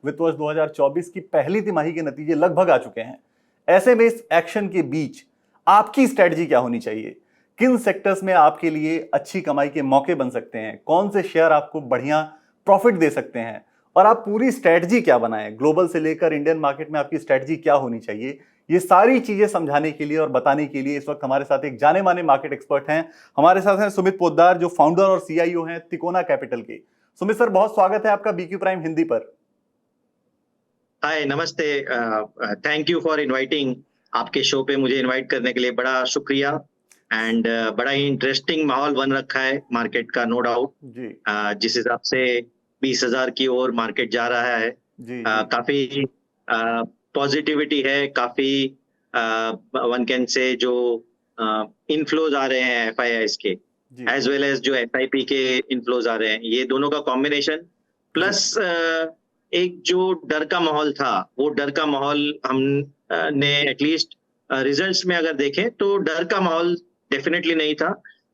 वित्त वर्ष 2024 की पहली तिमाही के नतीजे लगभग आ चुके हैं। ऐसे में इस एक्शन के बीच आपकी स्ट्रेटजी क्या होनी चाहिए? किन सेक्टर्स में आपके लिए अच्छी कमाई के मौके बन सकते हैं? कौन से शेयर आपको बढ़िया प्रॉफिट दे सकते हैं? और आप पूरी स्ट्रेटजी क्या बनाएं? ग्लोबल से लेकर इंडियन मार्केट में आपकी स्ट्रेटजी क्या होनी चाहिए? ये सारी चीजें समझाने के लिए और बताने के लिए इस वक्त हमारे साथ एक जाने माने मार्केट एक्सपर्ट हैं। हमारे साथ हैं सुमित पोद्दार, जो फाउंडर और सीआईओ हैं तिकोना कैपिटल के। सुमित सर, बहुत स्वागत है आपका बीक्यू प्राइम हिंदी पर। हाय, नमस्ते। Thank you for inviting. आपके शो पे मुझे इनवाइट करने के लिए बड़ा शुक्रिया। एंड बड़ा ही इंटरेस्टिंग माहौल बन रखा है मार्केट का, नो डाउट। जी जिस हिसाब से 20,000 की ओर मार्केट जा रहा है, जी जी काफी पॉजिटिविटी है, काफी वन कैन से जो इनफ्लोज आ रहे हैं एफआईआईज के, जी एज वेल एज जो एसआईपी के इनफ्लोज आ रहे हैं, ये दोनों का कॉम्बिनेशन जी प्लस एक जो डर का माहौल था, वो डर का माहौल हम ने एटलीस्ट रिजल्ट्स में अगर देखें तो डर का माहौल डेफिनेटली नहीं था।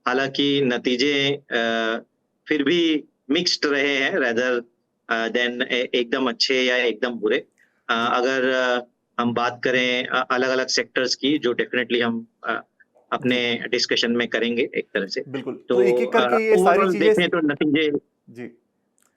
हालांकि नतीजे फिर भी मिक्स्ड रहे हैं, रेदर देन एकदम अच्छे या एकदम बुरे। अगर हम बात करें अलग अलग सेक्टर्स की, जो डेफिनेटली हम अपने जी डिस्कशन में करेंगे एक तरह से, बिल्कुल। तो तो एक एक करके ये सारी ओवरऑल चीजें। देखें तो नतीजे जी जी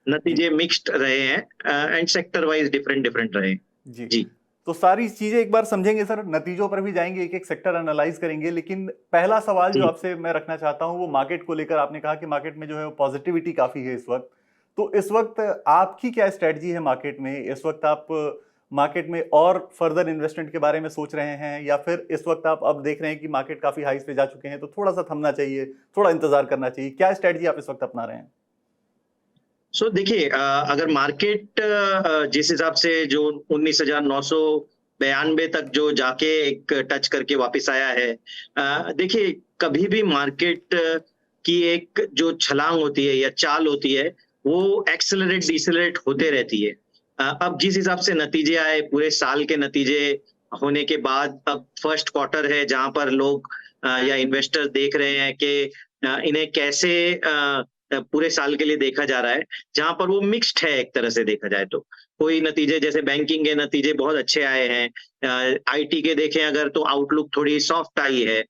नतीजे मिक्स्ड रहे हैं and sector wise different different रहे। जी जी तो सारी चीजें एक बार समझेंगे सर, नतीजों पर भी जाएंगे, एक एक सेक्टर एनालाइज करेंगे। लेकिन पहला सवाल जो जी आपसे मैं रखना चाहता हूं वो मार्केट को लेकर। आपने कहा कि मार्केट में जो है वो पॉजिटिविटी काफी है इस वक्त। तो इस वक्त आपकी क्या स्ट्रेटजी है मार्केट में? इस वक्त आप मार्केट में और फर्दर इन्वेस्टमेंट के बारे में सोच रहे हैं, या फिर इस वक्त आप अब देख रहे हैं कि मार्केट काफी हाइस पे जा चुके हैं तो थोड़ा सा थमना चाहिए, थोड़ा इंतजार करना चाहिए? क्या स्ट्रेटजी आप इस वक्त अपना रहे हैं? सो देखिए, अगर मार्केट जिस हिसाब से जो 19,992 तक जो जाके एक टच करके वापस आया है, देखिए कभी भी मार्केट की एक जो छलांग होती है या चाल होती है, वो एक्सेलरेट डिसेलरेट होते रहती है। अब जिस हिसाब से नतीजे आए, पूरे साल के नतीजे होने के बाद अब फर्स्ट क्वार्टर है जहां पर लोग या इन्वेस्टर देख रहे हैं कि इन्हें कैसे पूरे साल के लिए देखा जा रहा है, जहां पर वो मिक्स्ड है एक तरह से देखा जाए तो। कोई नतीजे जैसे बैंकिंग के नतीजे बहुत अच्छे आए हैं, आईटी के देखें अगर तो आउटलुक थोड़ी सॉफ्ट आई है।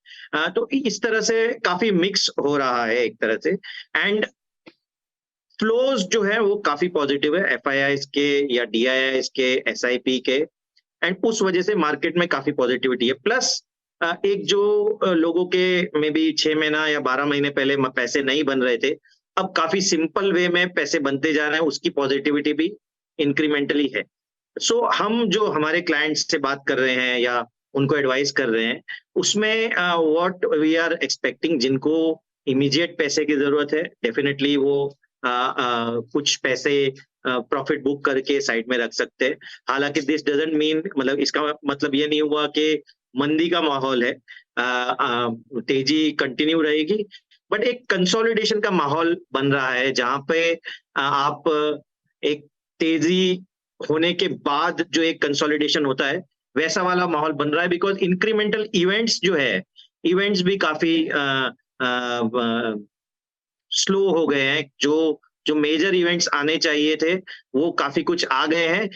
तो इस तरह से काफी मिक्स हो रहा है एक तरह से। एंड फ्लोज जो है वो काफी पॉजिटिव है, एफआईआईज के या डीआईआईज के, एसआईपी के। एंड उस वजह से मार्केट में काफी पॉजिटिविटी है। प्लस एक जो लोगों के मे बी 6 महीना या 12 महीने पहले पैसे नहीं बन रहे थे, अब काफी सिंपल वे में पैसे बनते जा रहे हैं, उसकी पॉजिटिविटी भी इंक्रीमेंटली है। सो हम जो हमारे क्लाइंट्स से बात कर रहे हैं या उनको एडवाइस कर रहे हैं, उसमें व्हाट वी आर एक्सपेक्टिंग, जिनको इमीडिएट पैसे की जरूरत है, डेफिनेटली वो कुछ पैसे प्रॉफिट बुक करके साइड में रख सकते हैं। हालांकि दिस डजंट मीन, मतलब इसका मतलब ये नहीं हुआ कि मंदी का माहौल है, तेजी कंटिन्यू रहेगी, बट एक कंसोलिडेशन का माहौल बन रहा है जहां पे आप एक तेजी होने के बाद जो एक कंसोलिडेशन होता है, वैसा वाला माहौल बन रहा है। बिकॉज इंक्रीमेंटल इवेंट्स जो है, इवेंट्स भी काफी स्लो हो गए हैं। जो जो मेजर इवेंट्स आने चाहिए थे, वो काफी कुछ आ गए हैं।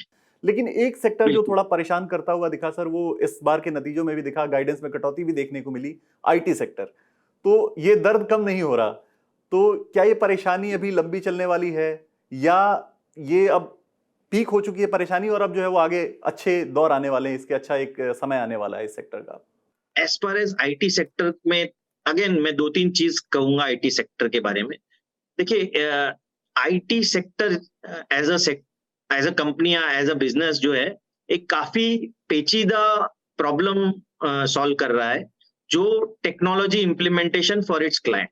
लेकिन एक सेक्टर जो बिल्कुल। थोड़ा परेशान करता हुआ दिखा सर, वो इस बार के नतीजों में भी दिखा, गाइडेंस में कटौती भी देखने को मिली, आईटी सेक्टर। तो ये दर्द कम नहीं हो रहा। तो क्या ये परेशानी अभी लंबी चलने वाली है, या ये अब पीक हो चुकी है परेशानी और अब जो है वो आगे अच्छे दौर आने वाले हैं, इसके अच्छा एक समय आने वाला है इस सेक्टर का? As far as IT sector में, अगेन मैं दो तीन चीज कहूंगा आईटी सेक्टर के बारे में। देखिए, IT sector as a company या एज अ बिजनेस जो है, एक काफी पेचीदा प्रॉब्लम सॉल्व कर रहा है, जो technology implementation for its client.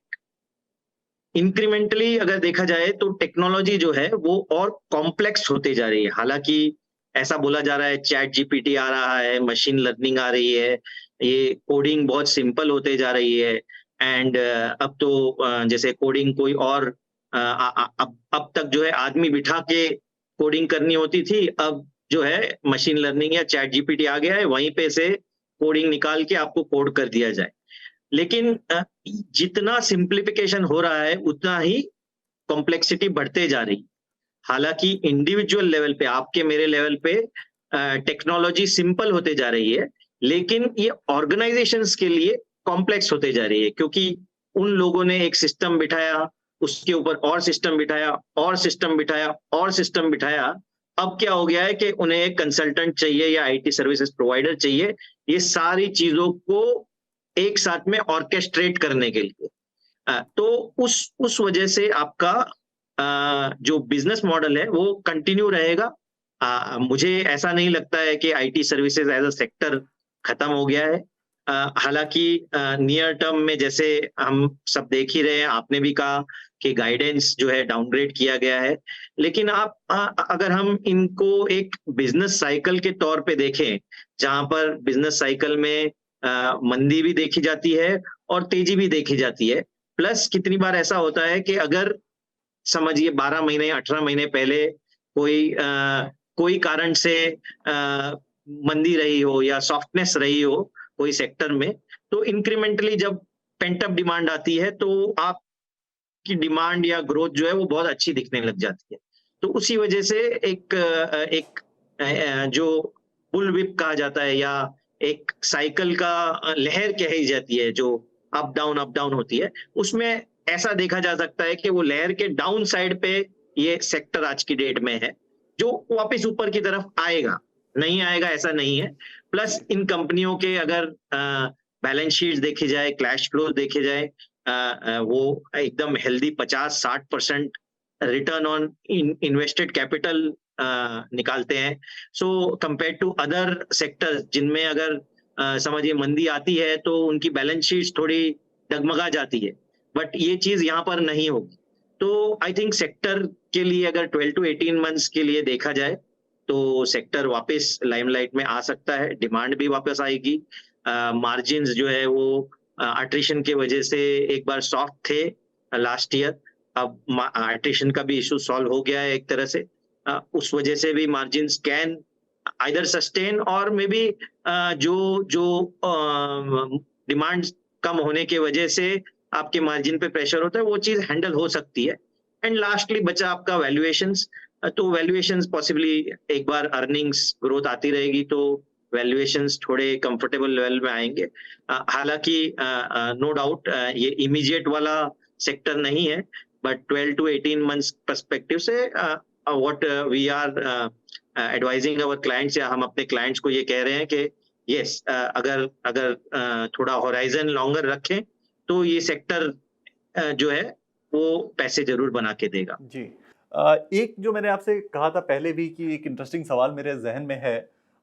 Incrementally अगर देखा जाए तो टेक्नोलॉजी जो है वो और कॉम्प्लेक्स होते जा रही है। हालांकि ऐसा बोला जा रहा है चैट जीपीटी आ रहा है, मशीन लर्निंग आ रही है, ये कोडिंग बहुत सिंपल होते जा रही है। एंड अब तो जैसे कोडिंग कोई और अब तक जो है आदमी बिठा के कोडिंग करनी होती थी, अब जो है मशीन लर्निंग या चैट जीपीटी आ गया है, वहीं पे से कोडिंग निकाल के आपको कोड कर दिया जाए। लेकिन जितना सिंप्लीफिकेशन हो रहा है, उतना ही कॉम्प्लेक्सिटी बढ़ते जा रही। हालांकि इंडिविजुअल लेवल पे, आपके मेरे लेवल पे टेक्नोलॉजी सिंपल होते जा रही है, लेकिन ये ऑर्गेनाइजेशंस के लिए कॉम्प्लेक्स होते जा रही है, क्योंकि उन लोगों ने एक सिस्टम बिठाया, उसके ऊपर और सिस्टम बिठाया, और सिस्टम बिठाया, और सिस्टम बिठाया। अब क्या हो गया है कि उन्हें एक कंसल्टेंट चाहिए या आईटी सर्विसेज प्रोवाइडर चाहिए, ये सारी चीजों को एक साथ में ऑर्केस्ट्रेट करने के लिए। तो उस वजह से आपका जो बिजनेस मॉडल है वो कंटिन्यू रहेगा। मुझे ऐसा नहीं लगता है कि IT services as a sector खत्म हो गया है। हालांकि नियर टर्म में, जैसे हम सब देख ही रहे हैं, आपने भी कहा कि गाइडेंस जो है डाउनग्रेड किया गया है, लेकिन आप अगर हम इनको एक बिजनेस साइकिल के तौर पे देखें, जहां पर बिजनेस साइकिल में मंदी भी देखी जाती है और तेजी भी देखी जाती है। प्लस कितनी बार ऐसा होता है कि अगर समझिए 12 महीने 18 महीने पहले कोई कारण से मंदी रही हो या सॉफ्टनेस रही हो कोई सेक्टर में, तो इंक्रीमेंटली जब पेंट अप डिमांड आती है तो आपकी डिमांड या ग्रोथ जो है वो बहुत अच्छी दिखने लग जाती है। तो उसी वजह से एक जो बुल विप कहा जाता है, या एक साइकिल का लहर कही जाती है, जो अप डाउन होती है, उसमें ऐसा देखा जा सकता है कि वो लहर के डाउन साइड पे ये सेक्टर आज की डेट में है, जो वापस ऊपर की तरफ आएगा, नहीं आएगा ऐसा नहीं है। प्लस इन कंपनियों के अगर बैलेंस शीट देखे जाए, कैश फ्लो देखे जाए, वो एकदम healthy 50-60% return on invested capital निकालते हैं। So compare to other sectors जिनमें अगर समझिए मंदी आती है तो उनकी बैलेंस शीट थोड़ी डगमगा जाती है, बट ये चीज यहाँ पर नहीं होगी। तो आई थिंक सेक्टर के लिए अगर 12 to 18 मंथ्स के लिए देखा जाए तो सेक्टर वापस लाइमलाइट में आ सकता है, डिमांड भी वापस आएगी। मार्जिन्स जो है वो अट्रिशन के वजह से एक बार सॉफ्ट थे लास्ट ईयर, अब अट्रिशन का भी इशू सॉल्व हो गया है एक तरह से। उस वजह से भी मार्जिन्स कैन आइदर सस्टेन और मे बी जो जो डिमांड कम होने के वजह से आपके मार्जिन पे प्रेशर होता है, वो चीज हैंडल हो सकती है। एंड लास्टली बचा आपका वैल्यूएशंस। तो वैल्यूएशंस पॉसिबली एक बार अर्निंग्स ग्रोथ आती रहेगी तो वैल्यूएशंस थोड़े कंफर्टेबल लेवल में आएंगे। हालांकि नो डाउट ये इमीडिएट वाला सेक्टर नहीं है, बट 12 to 18 मंथ्स पर्सपेक्टिव से what we are advising our clients, या हम अपने क्लाइंट्स को ये कह रहे हैं कि यस, अगर अगर थोड़ा होराइजन लॉन्गर रखें तो ये सेक्टर जो है वो पैसे जरूर बना के देगा। जी। एक जो मैंने आपसे कहा था पहले भी कि एक इंटरेस्टिंग सवाल मेरे जहन में है,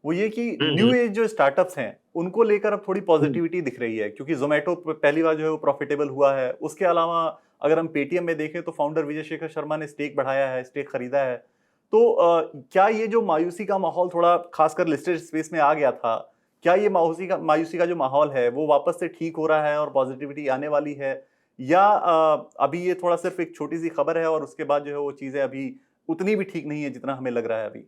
वो ये कि न्यू एज जो स्टार्टअप्स हैं उनको लेकर अब थोड़ी पॉजिटिविटी दिख रही है, क्योंकि जोमेटो पहली बार जो है वो प्रॉफिटेबल हुआ है। उसके अलावा अगर हम पेटीएम में देखें तो फाउंडर विजय शेखर शर्मा ने स्टेक बढ़ाया है, स्टेक खरीदा है। तो क्या ये जो मायूसी का माहौल थोड़ा खासकर लिस्टेड स्पेस में आ गया था, क्या ये मायूसी का जो माहौल है वो वापस से ठीक हो रहा है और पॉजिटिविटी आने वाली है, या अभी ये थोड़ा सिर्फ एक छोटी सी खबर है और उसके बाद जो है वो चीजें अभी उतनी भी ठीक नहीं है जितना हमें लग रहा है अभी?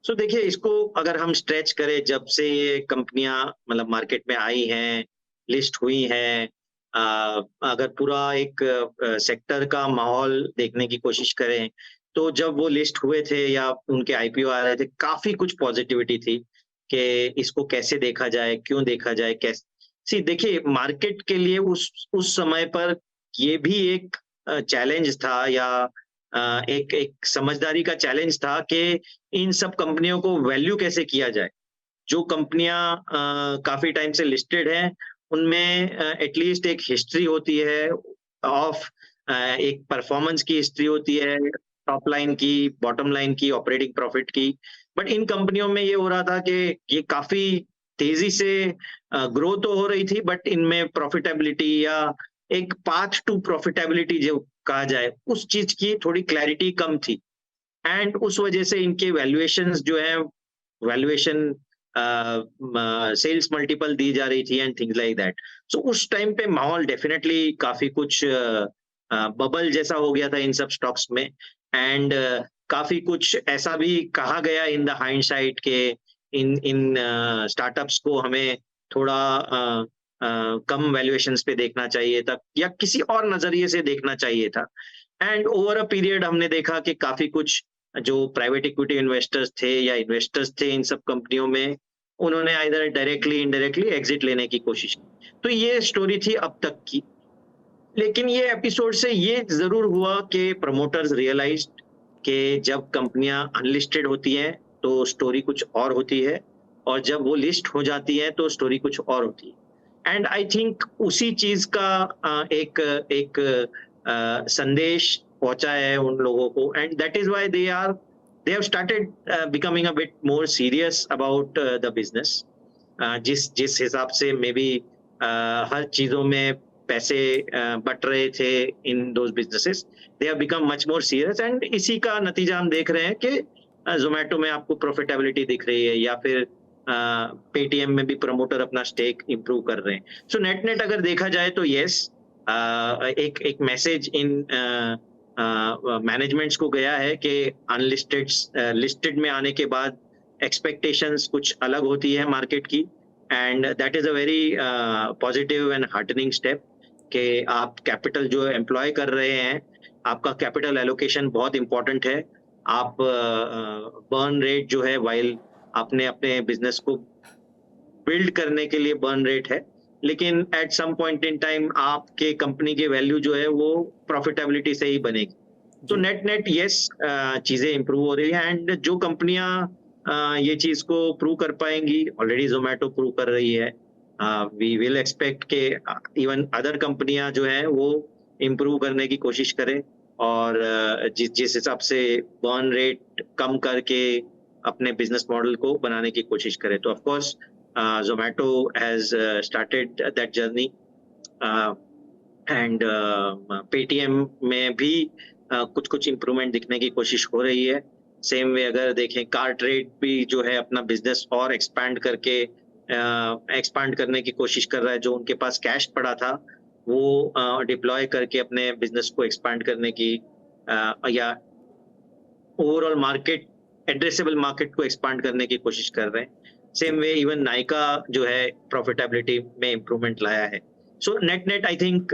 सो देखिए, इसको अगर हम स्ट्रेच करें, जब से ये कंपनियां मतलब मार्केट में आई हैं, लिस्ट हुई हैं, अगर पूरा एक सेक्टर का माहौल देखने की कोशिश करें, तो जब वो लिस्ट हुए थे या उनके आईपीओ आ रहे थे, काफी कुछ पॉजिटिविटी थी कि इसको कैसे देखा जाए, क्यों देखा जाए, कैसे। देखिए, मार्केट के लिए उस समय पर ये भी एक चैलेंज था, या एक एक समझदारी का चैलेंज था कि इन सब कंपनियों को वैल्यू कैसे किया जाए। जो कंपनियां काफी टाइम से लिस्टेड हैं, उनमें एटलीस्ट एक हिस्ट्री होती है ऑफ, एक परफॉर्मेंस की हिस्ट्री होती है, टॉप लाइन की, बॉटम लाइन की, ऑपरेटिंग प्रॉफिट की। बट इन कंपनियों में ये हो रहा था कि ये काफी तेजी से ग्रो तो हो रही थी, बट इनमें प्रॉफिटेबिलिटी या एक पाथ टू प्रॉफिटेबिलिटी जो कहा जाए, उस चीज की थोड़ी क्लैरिटी कम थी। एंड उस वजह से इनके वैल्यूएशंस जो है, वैल्यूएशन सेल्स मल्टीपल दी जा रही थी एंड थिंग्स लाइक दैट। सो उस टाइम पे माहौल डेफिनेटली काफी कुछ बबल जैसा हो गया था इन सब स्टॉक्स में। एंड काफी कुछ ऐसा भी कहा गया इन द हाइंडसाइट के इन स्टार्टअप्स को हमें थोड़ा कम वैल्यूएशंस पे देखना चाहिए था, या किसी और नजरिए से देखना चाहिए था। एंड ओवर अ पीरियड हमने देखा कि काफी कुछ जो प्राइवेट इक्विटी इन्वेस्टर्स थे या इन्वेस्टर्स थे इन सब कंपनियों में, उन्होंने आइदर डायरेक्टली इनडायरेक्टली एग्जिट लेने की कोशिश की। तो ये स्टोरी थी अब तक की। लेकिन ये एपिसोड से ये जरूर हुआ कि प्रमोटर्स रियलाइज्ड कि जब कंपनियां अनलिस्टेड होती हैं तो स्टोरी कुछ और होती है, और जब वो लिस्ट हो जाती है तो स्टोरी कुछ और होती है। एंड आई थिंक उसी चीज का एक एक संदेश पहुंचा है उन लोगों को, and that is why they have started becoming a bit more serious about the business. जिस जिस हिसाब से मे बी हर चीजों में पैसे बट रहे थे in those businesses, they have become much more serious, and इसी का नतीजा हम देख रहे हैं कि जोमेटो में आपको प्रॉफिटेबिलिटी दिख रही है, या फिर पेटीएम में भी प्रमोटर अपना स्टेक इंप्रूव कर रहे हैं। सो नेट नेट अगर देखा जाए तो यस, एक एक मैसेज इन मैनेजमेंट्स को गया है कि अनलिस्टेड लिस्टेड में आने के बाद एक्सपेक्टेशंस कुछ अलग होती है मार्केट की, and that is a very positive and heartening step कि आप कैपिटल जो एम्प्लॉय कर रहे हैं, आपका कैपिटल एलोकेशन बहुत इंपॉर्टेंट है। आप बर्न रेट जो है, वाइल आपने अपने बिजनेस को बिल्ड करने के लिए बर्न रेट है, लेकिन at some point in time आपके कंपनी की वैल्यू जो है वो प्रॉफिटेबिलिटी से ही बनेगी। तो जी। नेट नेट यस, चीजें इंप्रूव हो रही है, एंड जो कंपनियां ये चीज को प्रूव कर पाएंगी, ऑलरेडी जोमेटो प्रूव कर रही है, वी विल एक्सपेक्ट के इवन अदर कंपनियां जो है वो इम्प्रूव करने की कोशिश करें, और जिस जिस हिसाब से बर्न रेट कम करके अपने बिजनेस मॉडल को बनाने की कोशिश करें। तो of course Zomato has started that journey, and Paytm में भी कुछ कुछ इम्प्रूवमेंट दिखने की कोशिश हो रही है। सेम वे अगर देखें, कार ट्रेड भी जो है अपना बिजनेस और एक्सपांड करने की कोशिश कर रहा है। जो उनके पास कैश पड़ा था वो डिप्लॉय करके अपने बिजनेस को एक्सपांड करने की, या ओवरऑल मार्केट, एड्रेसेबल मार्केट को एक्सपांड करने की कोशिश कर रहे हैं। सेम वे इवन नाइका जो है प्रॉफिटेबिलिटी में इम्प्रूवमेंट लाया है। So net net I think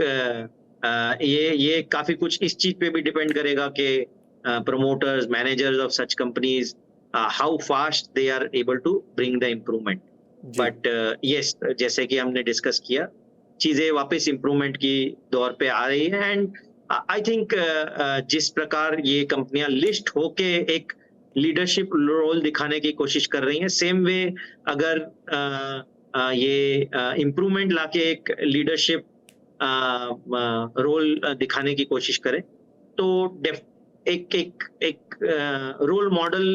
ये काफी कुछ इस चीज पे भी डिपेंड करेगा कि promoters, managers of such companies, how fast they are able to bring the improvement. Ji. But yes, जैसे कि हमने डिस्कस किया, चीजें वापस इम्प्रूवमेंट की दौर पे आ रही है, एंड आई थिंक जिस प्रकार ये कंपनियां लिस्ट होके एक लीडरशिप रोल दिखाने की कोशिश कर रही हैं, सेम वे अगर ये इम्प्रूवमेंट लाके एक लीडरशिप रोल दिखाने की कोशिश करें, तो एक एक एक रोल मॉडल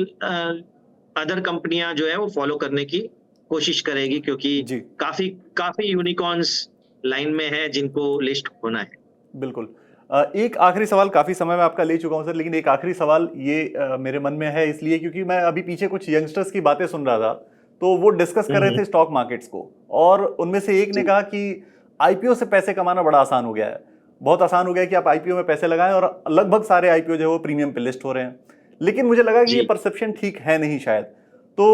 अदर कंपनियां जो है वो फॉलो करने की कोशिश करेगी, क्योंकि जी। काफी काफी यूनिकॉर्न्स लाइन में है जिनको लिस्ट होना है। बिल्कुल। एक आखिरी सवाल, काफी समय में आपका ले चुका हूं सर, लेकिन एक आखिरी सवाल ये मेरे मन में है इसलिए क्योंकि मैं अभी पीछे कुछ यंगस्टर्स की बातें सुन रहा था, तो वो डिस्कस कर रहे थे स्टॉक मार्केट्स को, और उनमें से एक ने कहा कि आईपीओ से पैसे कमाना बड़ा आसान हो गया है, बहुत आसान हो गया है कि आप आईपीओ में पैसे लगाएं, और लगभग सारे आईपीओ जो है वो प्रीमियम पे लिस्ट हो रहे हैं। लेकिन मुझे लगा कि ये परसेप्शन ठीक है नहीं शायद। तो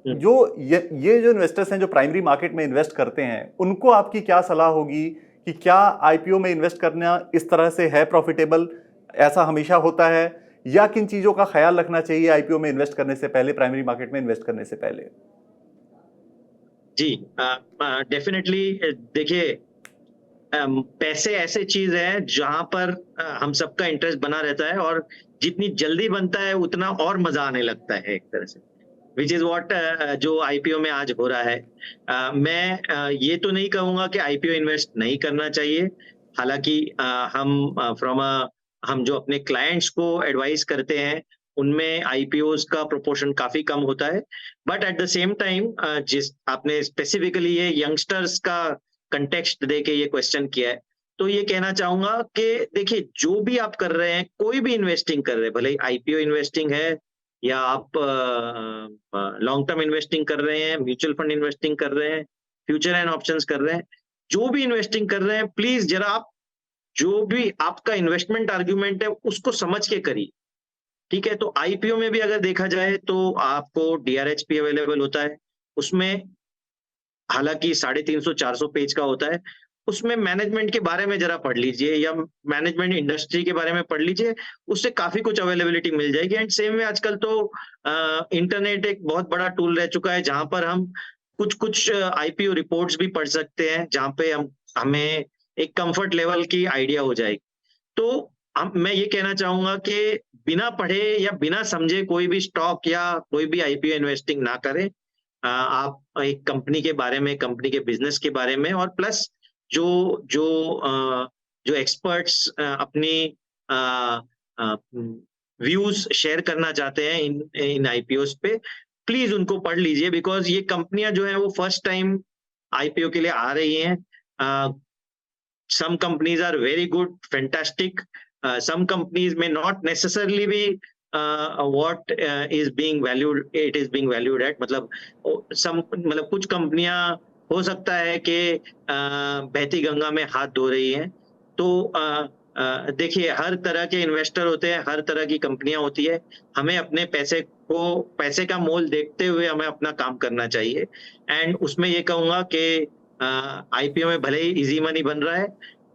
ये जो इन्वेस्टर्स हैं जो प्राइमरी मार्केट में इन्वेस्ट करते हैं, उनको आपकी क्या सलाह होगी कि क्या आईपीओ में इन्वेस्ट करना इस तरह से है प्रॉफिटेबल, ऐसा हमेशा होता है, या किन चीजों का ख्याल रखना चाहिए आईपीओ में इन्वेस्ट करने से पहले, प्राइमरी मार्केट में इन्वेस्ट करने से पहले? जी, डेफिनेटली देखिए, पैसे ऐसे चीज है जहां पर हम सबका इंटरेस्ट बना रहता है, और जितनी जल्दी बनता है उतना और मजा आने लगता है एक तरह से, विच इज वॉट जो आईपीओ में आज हो रहा है। मैं ये तो नहीं कहूंगा कि आईपीओ इन्वेस्ट नहीं करना चाहिए, हालांकि हम जो अपने क्लाइंट्स को एडवाइस करते हैं उनमें आईपीओज का प्रोपोर्शन काफी कम होता है, but at the same time जिस आपने स्पेसिफिकली ये यंगस्टर्स का कंटेक्स्ट दे के ये क्वेश्चन किया है, तो ये कहना चाहूंगा कि देखिए, जो भी आप कर रहे हैं, कोई भी इन्वेस्टिंग कर रहे हैं, भले आईपीओ इन्वेस्टिंग है या आप लॉन्ग टर्म इन्वेस्टिंग कर रहे हैं, म्यूचुअल फंड इन्वेस्टिंग कर रहे हैं, फ्यूचर एंड ऑप्शंस कर रहे हैं, जो भी इन्वेस्टिंग कर रहे हैं, प्लीज जरा आप जो भी आपका इन्वेस्टमेंट आर्ग्यूमेंट है उसको समझ के करिए, ठीक है। तो आईपीओ में भी अगर देखा जाए तो आपको डीआरएचपी अवेलेबल होता है, उसमें हालांकि 350-400 पेज का होता है, उसमें मैनेजमेंट के बारे में जरा पढ़ लीजिए या मैनेजमेंट इंडस्ट्री के बारे में पढ़ लीजिए, उससे काफी कुछ अवेलेबिलिटी मिल जाएगी। एंड सेम वे आजकल तो इंटरनेट एक बहुत बड़ा टूल रह चुका है, जहां पर हम कुछ कुछ आईपीओ रिपोर्ट्स भी पढ़ सकते हैं, जहां पे हमें एक कंफर्ट लेवल की आइडिया हो जाएगी। तो मैं ये कहना चाहूंगा कि बिना पढ़े या बिना समझे कोई भी स्टॉक या कोई भी आईपीओ इन्वेस्टिंग ना करें। आप एक कंपनी के बारे में, कंपनी के बिजनेस के बारे में, और प्लस जो जो जो एक्सपर्ट्स अपनी व्यूज शेयर करना चाहते हैं इन आईपीओस पे, प्लीज उनको पढ़ लीजिए, बिकॉज ये कंपनियां जो है वो फर्स्ट टाइम आईपीओ के लिए आ रही हैं। some companies are very good, fantastic. Some companies may not necessarily be what is being valued, it is being valued at. मतलब कुछ कंपनियां हो सकता है कि बहती गंगा में हाथ धो रही हैं। तो देखिए, हर तरह के इन्वेस्टर होते हैं, हर तरह की कंपनियां होती है। हमें अपने पैसे का मोल देखते हुए हमें अपना काम करना चाहिए। एंड उसमें ये कहूंगा कि आईपीओ में भले ही इजी मनी बन रहा है,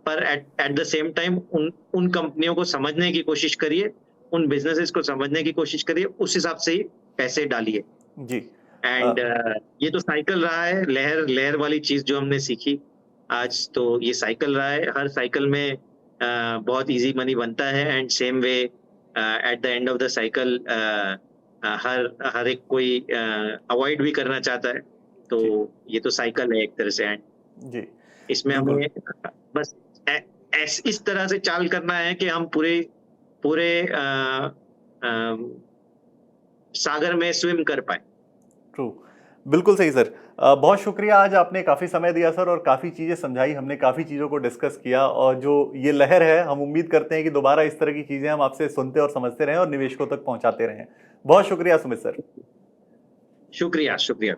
पर एट द सेम टाइम उन कंपनियों को समझने की कोशिश करिए, उन बिजनेसेस को समझने की कोशिश करिए, उस हिसाब से ही पैसे डालिए जी। एंड ये तो साइकिल रहा है, लहर वाली चीज जो हमने सीखी आज, तो ये साइकिल रहा है। हर साइकिल में बहुत इजी मनी बनता है, and same way at the end of the cycle हर एक कोई अवॉइड भी करना चाहता है। तो ये तो साइकिल है एक तरह से। एंड जी, इसमें हमें बस इस तरह से चाल करना है कि हम पूरे सागर में स्विम कर पाए। ट्रू, बिल्कुल सही सर। बहुत शुक्रिया, आज आपने काफ़ी समय दिया सर, और काफ़ी चीज़ें समझाई, हमने काफ़ी चीज़ों को डिस्कस किया, और जो ये लहर है, हम उम्मीद करते हैं कि दोबारा इस तरह की चीज़ें हम आपसे सुनते और समझते रहें और निवेशकों तक पहुंचाते रहें। बहुत शुक्रिया सुमित सर। शुक्रिया शुक्रिया।